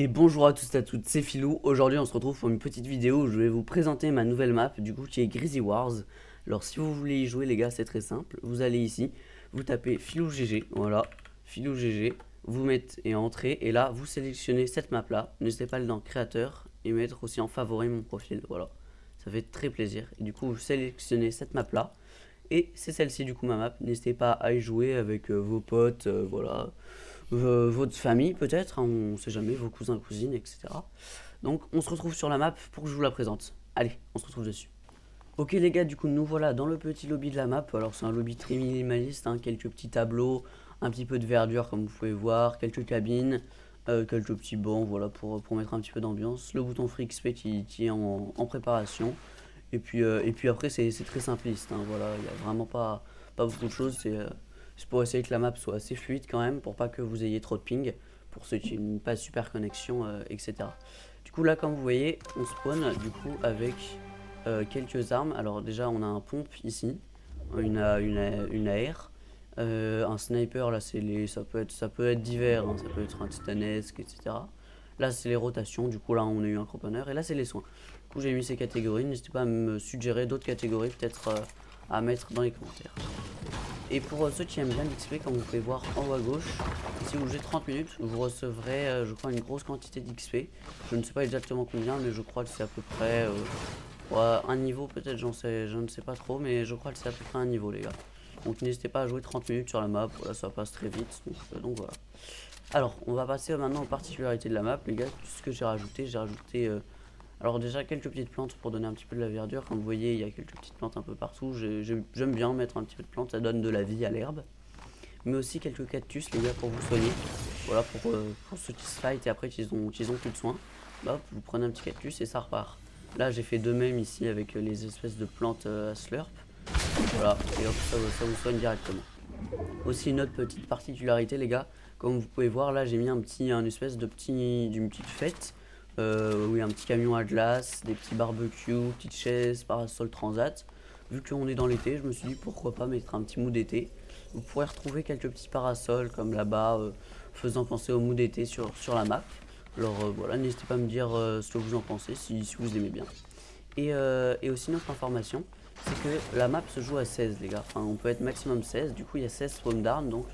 Et bonjour à tous et à toutes, c'est Philou. Aujourd'hui on se retrouve pour une petite vidéo où je vais vous présenter ma nouvelle map du coup qui est Grizzly Wars. Alors si vous voulez y jouer les gars, c'est très simple, vous allez ici, vous tapez Philou GG, voilà, Philou GG, vous mettez et entrée et là vous sélectionnez cette map là. N'hésitez pas à aller dans créateur et mettre aussi en favori mon profil, voilà. Ça fait très plaisir et du coup vous sélectionnez cette map là. Et c'est celle-ci du coup ma map, n'hésitez pas à y jouer avec vos potes, voilà, votre famille peut-être, hein, on sait jamais, vos cousins, cousines, etc. Donc on se retrouve sur la map pour que je vous la présente. Allez, on se retrouve dessus. Ok les gars, du coup nous voilà dans le petit lobby de la map. Alors c'est un lobby très minimaliste, hein, quelques petits tableaux, un petit peu de verdure comme vous pouvez voir, quelques cabines, quelques petits bancs, voilà, pour mettre un petit peu d'ambiance. Le bouton Free XP qui est en préparation. Et puis après c'est très simpliste, hein, voilà, il n'y a vraiment pas beaucoup de choses, c'est pour essayer que la map soit assez fluide quand même, pour pas que vous ayez trop de ping, pour ceux qui n'ont pas super connexion, etc. Du coup là comme vous voyez, on spawn du coup avec quelques armes. Alors déjà on a un pompe ici, une AR, un sniper, là ça peut être divers, hein, ça peut être un titanesque, etc. Là c'est les rotations, du coup là on a eu un cramponneur, et là c'est les soins. Du coup j'ai mis ces catégories, n'hésitez pas à me suggérer d'autres catégories peut-être à mettre dans les commentaires. Et pour ceux qui aiment bien l'XP, comme vous pouvez voir en haut à gauche, si vous jouez 30 minutes, vous recevrez je crois une grosse quantité d'XP. Je ne sais pas exactement combien, mais je crois que c'est à peu près un niveau, peut-être, je ne sais pas trop, mais je crois que c'est à peu près un niveau les gars. Donc n'hésitez pas à jouer 30 minutes sur la map, voilà, ça passe très vite, donc voilà. Alors, on va passer maintenant aux particularités de la map, les gars. Tout ce que j'ai rajouté, alors déjà quelques petites plantes pour donner un petit peu de la verdure. Comme vous voyez, il y a quelques petites plantes un peu partout. J'aime bien mettre un petit peu de plantes, ça donne de la vie à l'herbe. Mais aussi quelques cactus, les gars, pour vous soigner. Voilà, pour ceux qui se fight et après qu'ils ont plus de soins. Bah, vous prenez un petit cactus et ça repart. Là, j'ai fait de même ici avec les espèces de plantes à slurp. Voilà, et hop, ça vous soigne directement. Aussi une autre petite particularité les gars, comme vous pouvez voir là j'ai mis un espèce d'une petite fête, oui, un petit camion à glace, des petits barbecues, petites chaises, parasol transat. Vu qu'on est dans l'été, je me suis dit pourquoi pas mettre un petit mood d'été. Vous pourrez retrouver quelques petits parasols comme là-bas, faisant penser au mood d'été sur la map. Alors voilà, n'hésitez pas à me dire ce que vous en pensez, si vous aimez bien. Et aussi notre information, c'est que la map se joue à 16 les gars, enfin on peut être maximum 16, du coup il y a 16 spawn d'armes, donc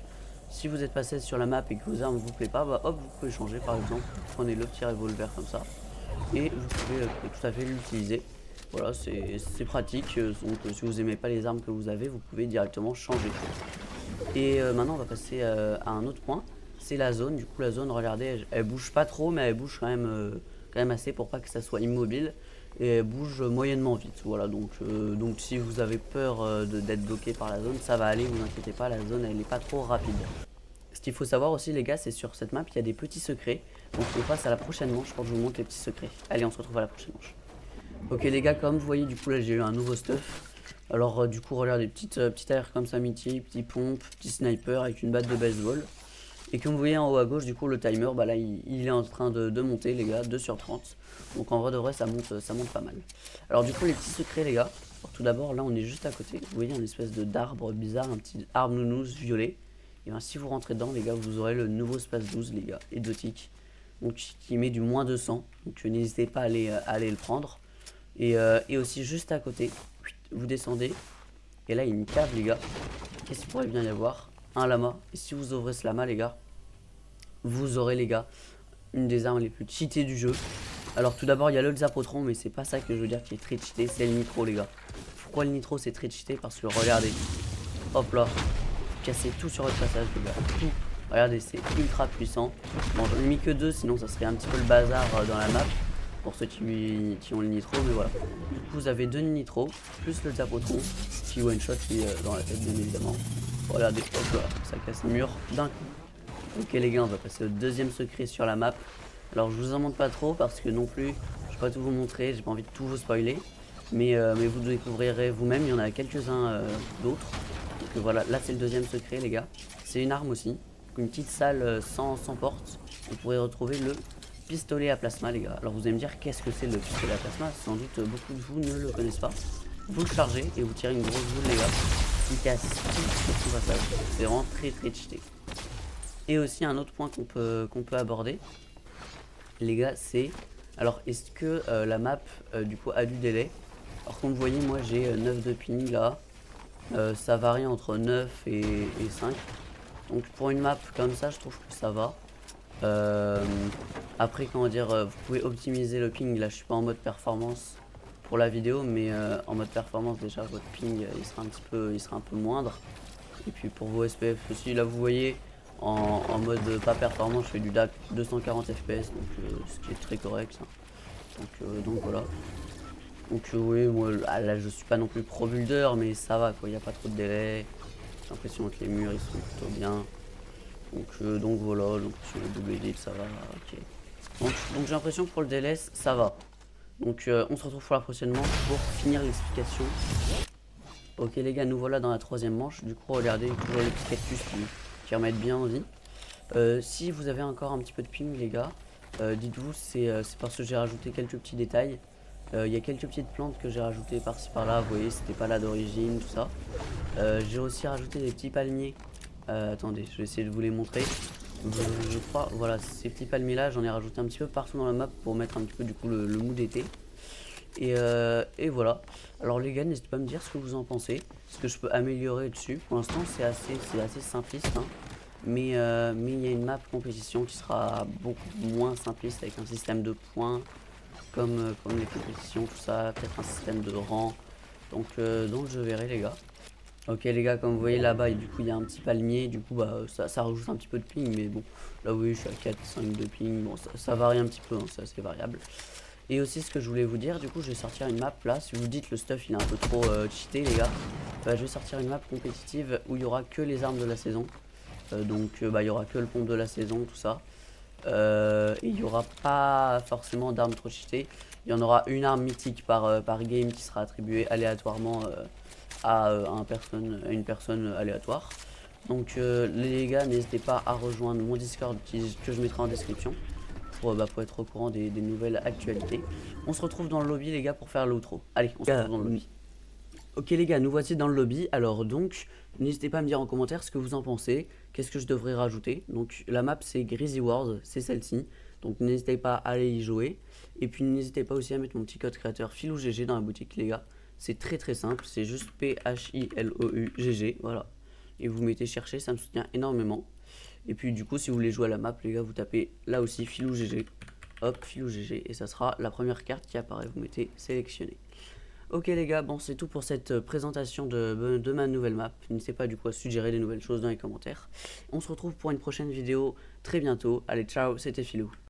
si vous n'êtes pas 16 sur la map et que vos armes vous plaît pas, bah hop vous pouvez changer, par exemple prenez le petit revolver comme ça et vous pouvez tout à fait l'utiliser. Voilà, c'est pratique, donc si vous aimez pas les armes que vous avez, vous pouvez directement changer. Et maintenant on va passer à un autre point, c'est la zone. Du coup la zone, regardez, elle bouge pas trop, mais elle bouge quand même assez pour pas que ça soit immobile. Et elle bouge moyennement vite, voilà, donc si vous avez peur d'être bloqué par la zone, ça va aller, vous inquiétez pas, la zone elle est pas trop rapide. Ce qu'il faut savoir aussi les gars, c'est sur cette map il y a des petits secrets, donc on passe à la prochaine manche pour que je vous montre les petits secrets. Allez, on se retrouve à la prochaine manche. Ok les gars, comme vous voyez, du coup là j'ai eu un nouveau stuff. Alors du coup regardez, petite AR comme ça, mythique, petit pompe, petit sniper avec une batte de baseball. Et comme vous voyez en haut à gauche, du coup le timer, bah là il est en train de monter les gars, 2 sur 30. Donc en vrai de vrai ça monte pas mal. Alors du coup les petits secrets les gars. Alors, tout d'abord là on est juste à côté. Vous voyez une espèce d'arbre bizarre, un petit arbre nounours violet. Et bien si vous rentrez dedans les gars, vous aurez le nouveau space 12 les gars, exotique. Donc qui met du moins 200. Donc n'hésitez pas à aller le prendre. Et aussi juste à côté, vous descendez. Et là il y a une cave les gars. Qu'est-ce qu'il pourrait bien y avoir? Un lama. Et si vous ouvrez ce lama les gars, vous aurez les gars une des armes les plus cheatées du jeu. Alors tout d'abord il y a le Zapotron, mais c'est pas ça que je veux dire qui est très cheaté, c'est le nitro les gars. Pourquoi le nitro c'est très cheaté? Parce que regardez, hop là, vous cassez tout sur votre passage les gars, tout. Regardez, c'est ultra puissant. Bon, j'en ai mis que 2, sinon ça serait un petit peu le bazar dans la map pour ceux qui ont le nitro, mais voilà. Du coup vous avez 2 nitro plus le Zapotron qui one shot dans la tête bien évidemment. Regardez, hop là, ça casse le mur d'un coup. Ok les gars, on va passer au deuxième secret sur la map. Alors je vous en montre pas trop parce que non plus, je vais pas tout vous montrer, j'ai pas envie de tout vous spoiler. Mais vous découvrirez vous-même, il y en a quelques-uns d'autres. Donc voilà, là c'est le deuxième secret les gars. C'est une arme aussi, une petite salle sans porte. Vous pourrez retrouver le pistolet à plasma les gars. Alors vous allez me dire qu'est-ce que c'est le pistolet à plasma? Sans doute beaucoup de vous ne le connaissent pas. Vous le chargez et vous tirez une grosse boule les gars, qui casse tout sur son passage. C'est vraiment très cheaté. Et aussi un autre point qu'on peut aborder, les gars, c'est... Alors, est-ce que la map, du coup, a du délai? Alors, comme vous voyez, moi, j'ai 9 de ping, là. Ça varie entre 9 et 5. Donc, pour une map comme ça, je trouve que ça va. Euh, Après, comment dire, vous pouvez optimiser le ping. Là, je suis pas en mode performance pour la vidéo, mais en mode performance, déjà, votre ping, il sera un peu moindre. Et puis pour vos SPF aussi, là vous voyez en mode pas performant, je fais du DAC 240 FPS, donc ce qui est très correct, ça. Donc voilà. Donc oui, moi là je suis pas non plus pro builder, mais ça va quoi, il n'y a pas trop de délai. J'ai l'impression que les murs ils sont plutôt bien. Donc voilà, donc sur le double edit ça va, ok. Donc j'ai l'impression que pour le délai ça va. Donc on se retrouve pour la prochaine manche pour finir l'explication. Ok les gars, nous voilà dans la troisième manche. Du coup regardez toujours les petits cactus qui remettent bien en vie. Si vous avez encore un petit peu de ping les gars, dites-vous c'est parce que j'ai rajouté quelques petits détails. Il y a quelques petites plantes que j'ai rajoutées par-ci par-là, vous voyez c'était pas là d'origine, tout ça. J'ai aussi rajouté des petits palmiers. Attendez, je vais essayer de vous les montrer. Je crois, voilà, ces petits palmiers là, j'en ai rajouté un petit peu partout dans la map pour mettre un petit peu du coup le mood d'été. Et voilà. Alors les gars, n'hésitez pas à me dire ce que vous en pensez, ce que je peux améliorer dessus. Pour l'instant, c'est assez simpliste, hein. Mais il y a une map compétition qui sera beaucoup moins simpliste avec un système de points, comme les compétitions, tout ça, peut-être un système de rang. Donc je verrai les gars. Ok les gars, comme vous voyez là-bas, du coup il y a un petit palmier, du coup bah ça rajoute un petit peu de ping, mais bon, là oui je suis à 4, 5 de ping, bon ça varie un petit peu, hein, c'est assez variable. Et aussi ce que je voulais vous dire, du coup je vais sortir une map là, si vous dites le stuff il est un peu trop cheaté les gars, bah, je vais sortir une map compétitive où il y aura que les armes de la saison. Bah, il y aura que le pompe de la saison, tout ça. Et il n'y aura pas forcément d'armes trop cheatées. Il y en aura une arme mythique par game qui sera attribuée aléatoirement à une personne aléatoire. Donc les gars, n'hésitez pas à rejoindre mon Discord que je mettrai en description pour être au courant des nouvelles actualités. On se retrouve dans le lobby les gars pour faire l'outro. Allez, on se retrouve dans le lobby. Ok les gars, nous voici dans le lobby. Alors donc, n'hésitez pas à me dire en commentaire ce que vous en pensez. Qu'est-ce que je devrais rajouter. Donc la map c'est Greasy Wars, c'est celle-ci. Donc n'hésitez pas à aller y jouer. Et puis n'hésitez pas aussi à mettre mon petit code créateur PhilouGG dans la boutique les gars. C'est très simple, c'est juste PHILOUGG, voilà. Et vous mettez chercher, ça me soutient énormément. Et puis du coup si vous voulez jouer à la map les gars, vous tapez là aussi PhilouGG. Hop, PhilouGG et ça sera la première carte qui apparaît, vous mettez sélectionner. Ok les gars, bon c'est tout pour cette présentation de ma nouvelle map. N'hésitez pas du coup à suggérer des nouvelles choses dans les commentaires. On se retrouve pour une prochaine vidéo très bientôt. Allez ciao, c'était Philou.